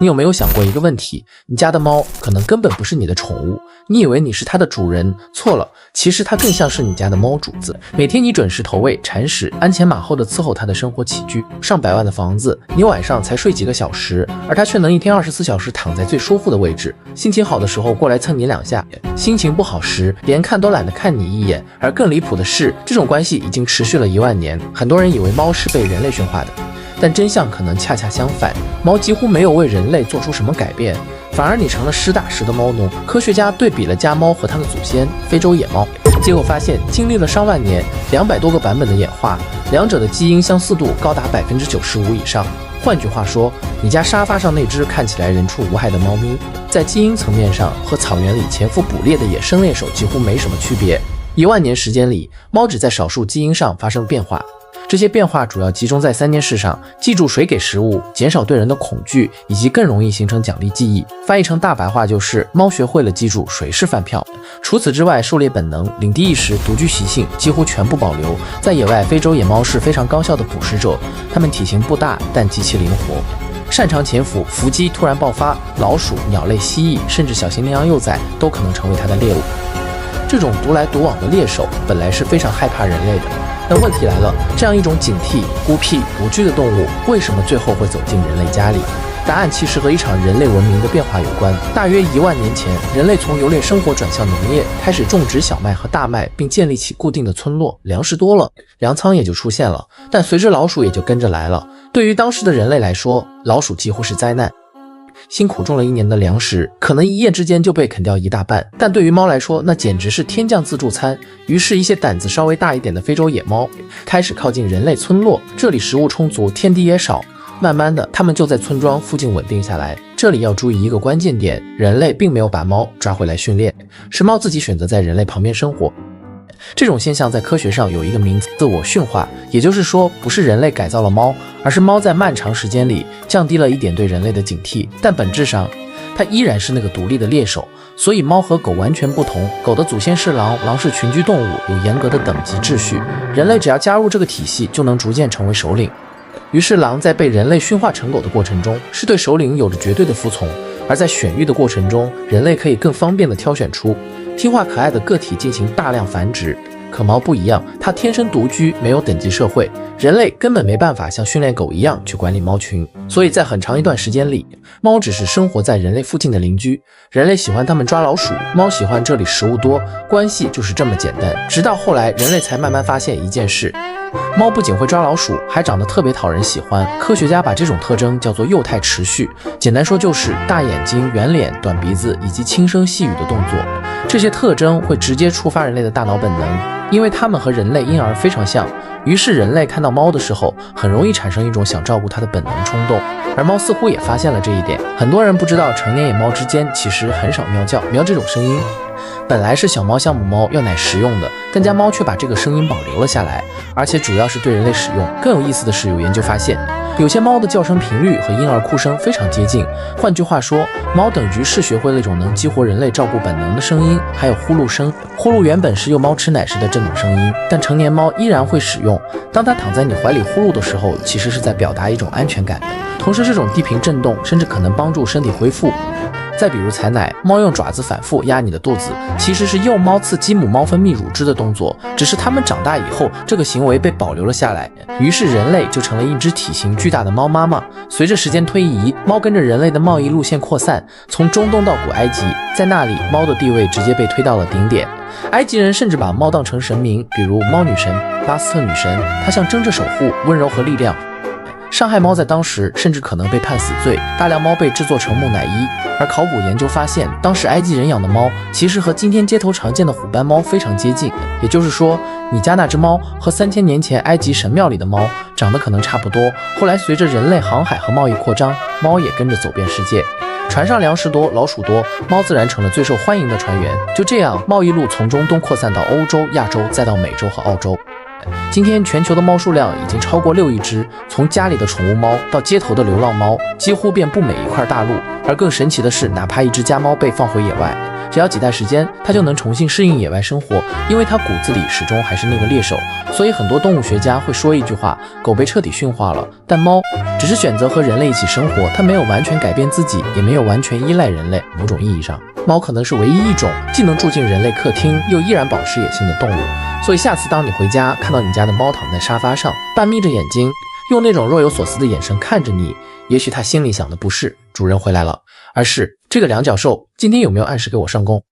你有没有想过一个问题？你家的猫可能根本不是你的宠物，你以为你是它的主人，错了，其实它更像是你家的猫主子。每天你准时投喂、铲屎、鞍前马后的伺候它的生活起居。上百万的房子，你晚上才睡几个小时，而它却能一天24小时躺在最舒服的位置。心情好的时候过来蹭你2下，心情不好时连看都懒得看你一眼。而更离谱的是，这种关系已经持续了1万年。很多人以为猫是被人类驯化的，但真相可能恰恰相反，猫几乎没有为人类做出什么改变，反而你成了实打实的猫奴。科学家对比了家猫和它的祖先非洲野猫，结果发现经历了上万年200多个版本的演化，两者的基因相似度高达95%以上。换句话说，你家沙发上那只看起来人畜无害的猫咪，在基因层面上和草原里潜伏捕猎的野生猎手几乎没什么区别。1万年时间里，猫只在少数基因上发生变化，这些变化主要集中在3件事上：记住谁给食物，减少对人的恐惧，以及更容易形成奖励记忆。翻译成大白话就是，猫学会了记住谁是饭票。除此之外，狩猎本能、领地意识、独居习性几乎全部保留。在野外，非洲野猫是非常高效的捕食者，它们体型不大，但极其灵活，擅长潜伏，伏击突然爆发，老鼠、鸟类、蜥蜴，甚至小型羚羊幼崽都可能成为它的猎物。这种独来独往的猎手本来是非常害怕人类的，但问题来了，这样一种警惕、孤僻、独居的动物，为什么最后会走进人类家里？答案其实和一场人类文明的变化有关。大约1万年前，人类从游猎生活转向农业，开始种植小麦和大麦，并建立起固定的村落。粮食多了，粮仓也就出现了，但随着老鼠也就跟着来了。对于当时的人类来说，老鼠几乎是灾难。辛苦种了1年的粮食，可能一夜之间就被啃掉1大半，但对于猫来说，那简直是天降自助餐。于是，一些胆子稍微大一点的非洲野猫开始靠近人类村落，这里食物充足，天敌也少。慢慢的，它们就在村庄附近稳定下来。这里要注意一个关键点，人类并没有把猫抓回来训练，是猫自己选择在人类旁边生活。这种现象在科学上有一个名字，自我驯化，也就是说，不是人类改造了猫，而是猫在漫长时间里降低了一点对人类的警惕，但本质上它依然是那个独立的猎手。所以猫和狗完全不同，狗的祖先是狼，狼是群居动物，有严格的等级秩序，人类只要加入这个体系，就能逐渐成为首领。于是狼在被人类驯化成狗的过程中，是对首领有着绝对的服从，而在选育的过程中，人类可以更方便地挑选出听话可爱的个体进行大量繁殖。可猫不一样，它天生独居，没有等级社会，人类根本没办法像训练狗一样去管理猫群。所以在很长一段时间里，猫只是生活在人类附近的邻居，人类喜欢它们抓老鼠，猫喜欢这里食物多，关系就是这么简单。直到后来，人类才慢慢发现一件事，猫不仅会抓老鼠，还长得特别讨人喜欢。科学家把这种特征叫做幼态持续，简单说就是大眼睛、圆脸、短鼻子以及轻声细语的动作。这些特征会直接触发人类的大脑本能，因为它们和人类婴儿非常像。于是人类看到猫的时候，很容易产生一种想照顾它的本能冲动，而猫似乎也发现了这一点。很多人不知道，成年野猫之间其实很少喵叫，喵这种声音本来是小猫像母猫要奶食用的，但家猫却把这个声音保留了下来，而且主要是对人类使用。更有意思的是，有研究发现，有些猫的叫声频率和婴儿哭声非常接近。换句话说，猫等于是学会了一种能激活人类照顾本能的声音，还有呼噜声。呼噜原本是幼猫吃奶时的震动声音，但成年猫依然会使用。当它躺在你怀里呼噜的时候，其实是在表达一种安全感的。同时，这种低频震动甚至可能帮助身体恢复。再比如采奶，猫用爪子反复压你的肚子，其实是幼猫刺激母猫分泌乳汁的动作，只是它们长大以后，这个行为被保留了下来，于是人类就成了一只体型巨大的猫妈妈。随着时间推移，猫跟着人类的贸易路线扩散，从中东到古埃及，在那里猫的地位直接被推到了顶点。埃及人甚至把猫当成神明，比如猫女神、巴斯特女神，她象征着守护、温柔和力量。伤害猫在当时甚至可能被判死罪，大量猫被制作成木乃伊。而考古研究发现，当时埃及人养的猫其实和今天街头常见的虎斑猫非常接近，也就是说，你家那只猫和3000年前埃及神庙里的猫长得可能差不多。后来随着人类航海和贸易扩张，猫也跟着走遍世界，船上粮食多，老鼠多，猫自然成了最受欢迎的船员。就这样，贸易路从中东扩散到欧洲、亚洲，再到美洲和澳洲。今天全球的猫数量已经超过6亿只，从家里的宠物猫到街头的流浪猫，几乎遍布每一块大陆。而更神奇的是，哪怕一只家猫被放回野外，只要几代时间，它就能重新适应野外生活，因为它骨子里始终还是那个猎手。所以很多动物学家会说一句话：狗被彻底驯化了，但猫只是选择和人类一起生活，它没有完全改变自己，也没有完全依赖人类。某种意义上，猫可能是唯一一种既能住进人类客厅，又依然保持野性的动物。所以下次当你回家看到你家的猫躺在沙发上，半眯着眼睛，用那种若有所思的眼神看着你，也许它心里想的不是主人回来了，而是这个两脚兽今天有没有按时给我上工。